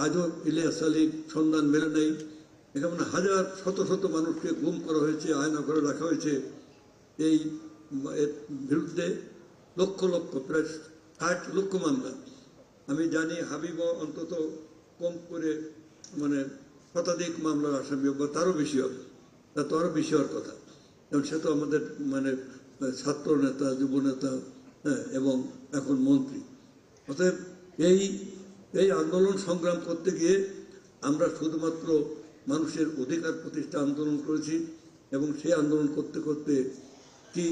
আজও ইলিয়াস আলীর সন্ধান মেলে নেই। এখানে হাজার শত শত মানুষকে গুম করা হয়েছে, আয়না করে রাখা হয়েছে। এই বিরুদ্ধে লক্ষ লক্ষ, প্রায় 60 লক্ষ মামলা। আমি জানি হাবিব অন্তত কম করে শতাধিক মামলার আসামি বা তারও বেশি হবে, তা তো আরও বেশি হওয়ার কথা। এবং সে তো আমাদের ছাত্র নেতা, যুব নেতা, হ্যাঁ, এবং এখন মন্ত্রী। অতএব এই আন্দোলন সংগ্রাম করতে গিয়ে আমরা শুধুমাত্র মানুষের অধিকার প্রতিষ্ঠা আন্দোলন করেছি, এবং সেই আন্দোলন করতে করতে কি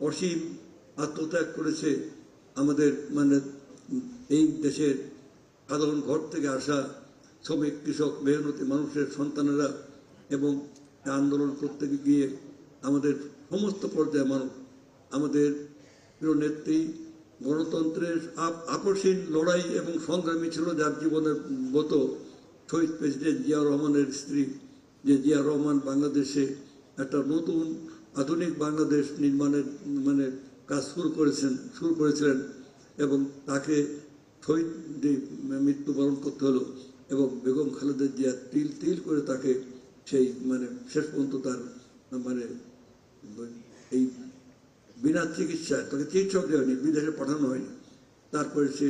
অসীম আত্মত্যাগ করেছে আমাদের এই দেশের সাধারণ ঘর থেকে আসা শ্রমিক, কৃষক, মেহনতি মানুষের সন্তানেরা। এবং আন্দোলন করতে গিয়ে আমাদের সমস্ত পর্যায়ে মানুষ, আমাদের প্রিয় নেত্রী গণতন্ত্রের আপসীন লড়াই এবং সংগ্রামী ছিল, যার জীবনের মতো শহীদ প্রেসিডেন্ট জিয়া রহমানের স্ত্রী, যে জিয়া রহমান বাংলাদেশে একটা নতুন আধুনিক বাংলাদেশ নির্মাণের কাজ শুরু করেছিলেন। এবং তাকে শহীদ মৃত্যুবরণ করতে হলো, এবং বেগম খালেদা জিয়া তিল তিল করে তাকে সেই শেষ পর্যন্ত তার এই বিনা চিকিৎসায় তাকে চিকিৎসক দেওয়া হয়নি, বিদেশে পাঠানো হয়নি। তারপরে সে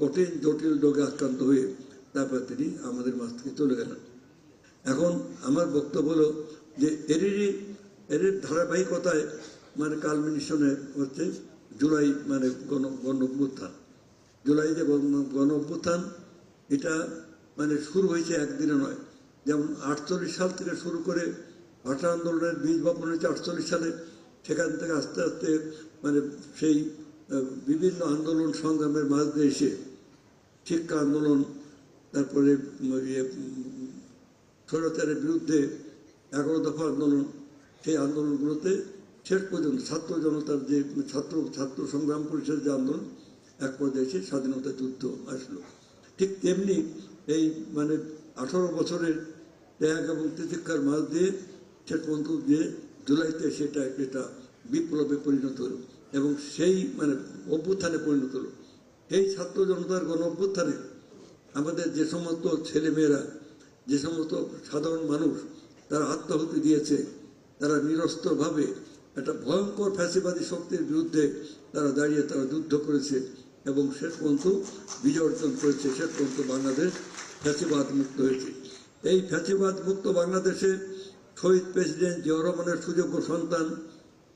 কঠিন জটিল রোগে আক্রান্ত হয়ে তারপরে তিনি আমাদের মাঝ থেকে চলে গেলেন। এখন আমার বক্তব্য হলো যে এর ধারাবাহিকতায় কালমিনেশনে হচ্ছে জুলাই গণ অভ্যুত্থান। জুলাই যে গণ অভ্যুত্থান, এটা শুরু হয়েছে একদিনে নয়। যেমন 48 সাল থেকে শুরু করে ভাষা আন্দোলনের বীজ বপন হয়েছে 48 সালে। সেখান থেকে আস্তে আস্তে সেই বিভিন্ন আন্দোলন সংগ্রামের মাঝ দিয়ে এসে শিক্ষা আন্দোলন, তারপরে স্বৈরাচারের বিরুদ্ধে 11 দফা আন্দোলন, সেই আন্দোলনগুলোতে শেষ পর্যন্ত ছাত্র জনতার যে ছাত্র সংগ্রাম পরিষদের যে আন্দোলন, এক পর্যায়ে এসে স্বাধীনতা যুদ্ধ আসলো। ঠিক তেমনি এই 18 বছরের ত্যাগ এবং তিতিক্ষার মাঝ দিয়ে শেষ পর্যন্ত যে জুলাইতে সেটা একটা বিপ্লবে পরিণত হলো, এবং সেই অভ্যুত্থানে পরিণত হলো। এই ছাত্র জনতার গণ অভ্যুত্থানে আমাদের যে সমস্ত ছেলেমেয়েরা, যে সমস্ত সাধারণ মানুষ তারা আত্মাহুতি দিয়েছে, তারা নিরস্ত্রভাবে একটা ভয়ঙ্কর ফ্যাসিবাদী শক্তির বিরুদ্ধে তারা দাঁড়িয়ে তারা যুদ্ধ করেছে, এবং শেষ পর্যন্ত বিজয় অর্জন করেছে। শেষ পর্যন্ত বাংলাদেশ ফ্যাসিবাদ মুক্ত হয়েছে। এই ফ্যাসিবাদ মুক্ত বাংলাদেশে শহীদ প্রেসিডেন্ট জিয়া রহমানের সুযোগ্য সন্তান,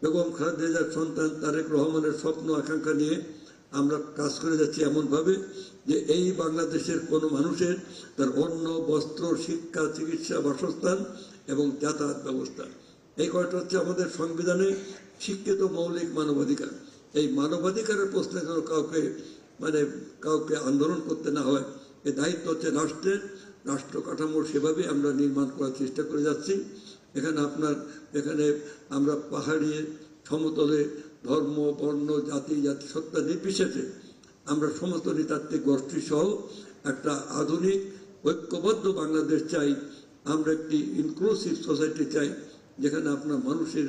বেগম খালেদা জিয়ার সন্তান তারেক রহমানের স্বপ্ন আকাঙ্ক্ষা নিয়ে আমরা কাজ করে যাচ্ছি এমনভাবে যে এই বাংলাদেশের কোনো মানুষের তার অন্ন, বস্ত্র, শিক্ষা, চিকিৎসা, বাসস্থান এবং যাতায়াত ব্যবস্থা, এই কয়টা হচ্ছে আমাদের সংবিধানে স্বীকৃত মৌলিক মানবাধিকার। এই মানবাধিকারের প্রশ্নে যেন কাউকে আন্দোলন করতে না হয়, এই দায়িত্ব হচ্ছে রাষ্ট্রের। রাষ্ট্র কাঠামো সেভাবে আমরা নির্মাণ করার চেষ্টা করে যাচ্ছি। এখানে আমরা পাহাড়ি, সমতলে, ধর্ম, বর্ণ, জাতিসত্তা নির্বিশেষে আমরা সমস্ত নৃতাত্ত্বিক গোষ্ঠী সহ একটা আধুনিক ঐক্যবদ্ধ বাংলাদেশ চাই। আমরা একটি ইনক্লুসিভ সোসাইটি চাই, যেখানে আপনার মানুষের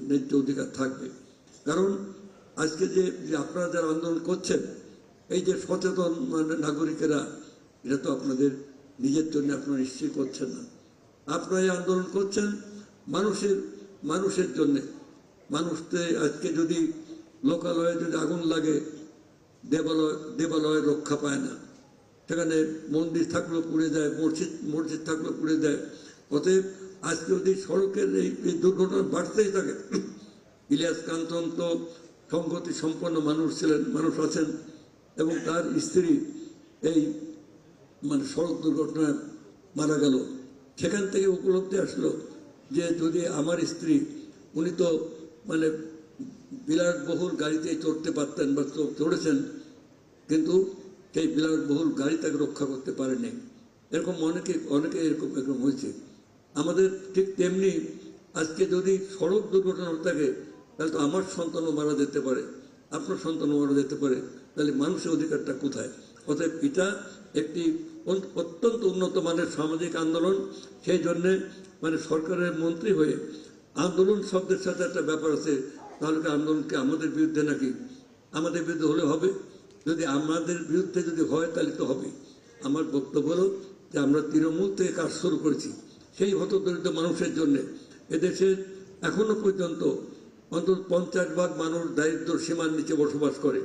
ন্যায্য অধিকার থাকবে। কারণ আজকে যে আপনারা যারা আন্দোলন করছেন, এই যে সচেতন নাগরিকেরা, এটা তো নিজের জন্য আপনারা নিশ্চয়ই করছেন না। আপনারা এই আন্দোলন করছেন মানুষের জন্যে। মানুষকে আজকে যদি লোকালয়ে যদি আগুন লাগে, দেবালয় রক্ষা পায় না, সেখানে মন্দির থাকলেও পুড়ে যায়, মসজিদ থাকলেও পুড়ে দেয়। অতএব আজকে যদি সড়কের এই দুর্ঘটনা বাড়তেই থাকে, ইলিয়াস কাঞ্চন তো সংগতি সম্পন্ন মানুষ আছেন, এবং তার স্ত্রী এই সড়ক দুর্ঘটনায় মারা গেল। সেখান থেকে উপলব্ধি আসলো যে যদি আমার স্ত্রী, উনি তো বিলাসবহুল গাড়িতে চড়তে পারতেন বা চড়েছেন, কিন্তু সেই বিলাসবহুল গাড়ি তাকে রক্ষা করতে পারেনি। এরকম অনেকে এরকম হয়েছে। আমাদের ঠিক তেমনি আজকে যদি সড়ক দুর্ঘটনা হয়ে থাকে, তাহলে তো আমার সন্তানও মারা যেতে পারে, আপনার সন্তানও মারা যেতে পারে। তাহলে মানুষের অধিকারটা কোথায়? অতএব এটা একটি অত্যন্ত উন্নত মানের সামাজিক আন্দোলন। সেই জন্যে সরকারের মন্ত্রী হয়ে আন্দোলন শব্দের সাথে একটা ব্যাপার আছে। তাহলে আন্দোলনকে আমাদের বিরুদ্ধে নাকি? আমাদের বিরুদ্ধে হলে হবে, যদি আমাদের বিরুদ্ধে যদি হয় তাহলে তো হবে। আমার বক্তব্য হলো যে আমরা তৃণমূল থেকে কাজ শুরু করেছি সেই হতদরিদ্র মানুষের জন্য। এদেশে এখনো পর্যন্ত অন্তত 50% মানুষ দারিদ্র সীমার নিচে বসবাস করে।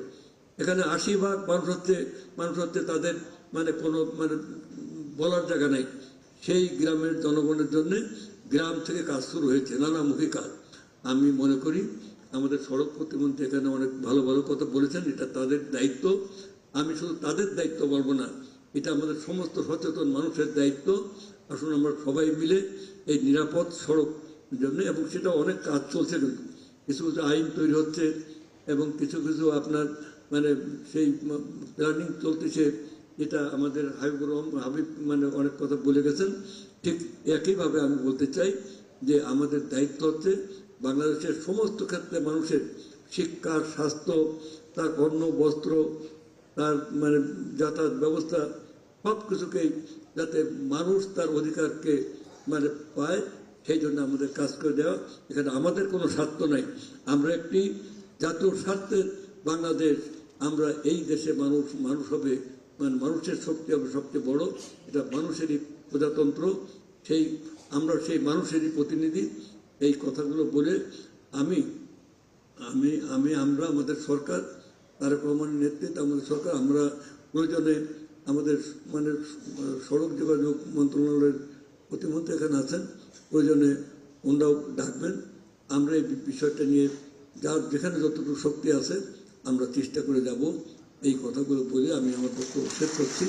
এখানে 80% মানুষ হচ্ছে তাদের মানে কোনো মানে বলার জায়গা নেই। সেই গ্রামের জনগণের জন্য গ্রাম থেকে কাজ শুরু হয়েছে, নানামুখী কাজ। আমি মনে করি আমাদের সড়ক প্রতিমন্ত্রী এখানে অনেক ভালো ভালো কথা বলেছেন, এটা তাদের দায়িত্ব। আমি শুধু তাদের দায়িত্ব বলবো না, এটা আমাদের সমস্ত সচেতন মানুষের দায়িত্ব। আসুন আমরা সবাই মিলে এই নিরাপদ সড়ক জন্য, এবং সেটা অনেক কাজ চলছে, কিন্তু কিছু কিছু আইন তৈরি হচ্ছে এবং কিছু কিছু আপনার মানে সেই প্ল্যানিং চলতেছে। এটা আমাদের হাবিব মানে অনেক কথা বলে গেছেন। ঠিক একইভাবে আমি বলতে চাই যে আমাদের দায়িত্ব হচ্ছে বাংলাদেশের সমস্ত ক্ষেত্রে মানুষের শিক্ষা, স্বাস্থ্য, তার অন্ন, বস্ত্র, তার মানে যাতায়াত ব্যবস্থা সব কিছুকেই যাতে মানুষ তার অধিকারকে মানে পায়, সেই জন্য আমাদের কাজ করে দেওয়া। এখানে আমাদের কোনো স্বার্থ নাই। আমরা একটি জাতীয় স্বার্থের বাংলাদেশ। আমরা এই দেশে মানুষ হবে, মানে মানুষের শক্তি হবে সবচেয়ে বড়। এটা মানুষেরই প্রজাতন্ত্র, আমরা সেই মানুষেরই প্রতিনিধি। এই কথাগুলো বলে আমরা আমাদের সরকার, তারেক রহমানের নেতৃত্বে আমাদের সরকার, আমরা প্রয়োজনে আমাদের মানে সড়ক যোগাযোগ মন্ত্রণালয়ের প্রতিমন্ত্রী এখানে আছেন, প্রয়োজনে ওনারাও ডাকবেন। আমরা এই বিষয়টা নিয়ে যার যেখানে যতটুকু শক্তি আছে আমরা চেষ্টা করে যাব। এই কথাগুলো বলে আমি আমার বক্তব্য শেষ করছি।